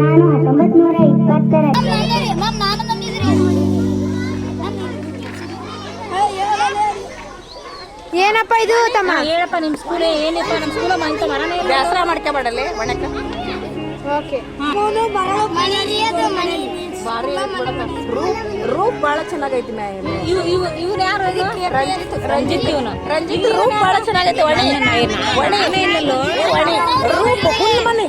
ನಾನು 1920ರ ಏನಪ್ಪ ಇದು ತಮ್ಮ? ಹೇಳಪ್ಪ ನಿಮ್ಮ ಸ್ಕೂಲೇ ಏನಪ್ಪ? ನಮ್ಮ ಸ್ಕೂಲ ಮಂತ ಮರನೇ ಬೇಸರ ಮಾಡ್ಕೊಬೇಡಲ್ಲಿ ಒಣಕ. ಓಕೆ. ರೂಪ್ ಬಹಳ ಚೆನ್ನಾಗೈತಿ. ಇವ್ನು ಯಾರು? ರಂಜಿತ್ ಇವನು. ರಂಜಿತ್ ರೂಪ್ ಬಹಳ ಚೆನ್ನಾಗೈತಿ. ರೂಪ್ ಫುಲ್ ಮನೆ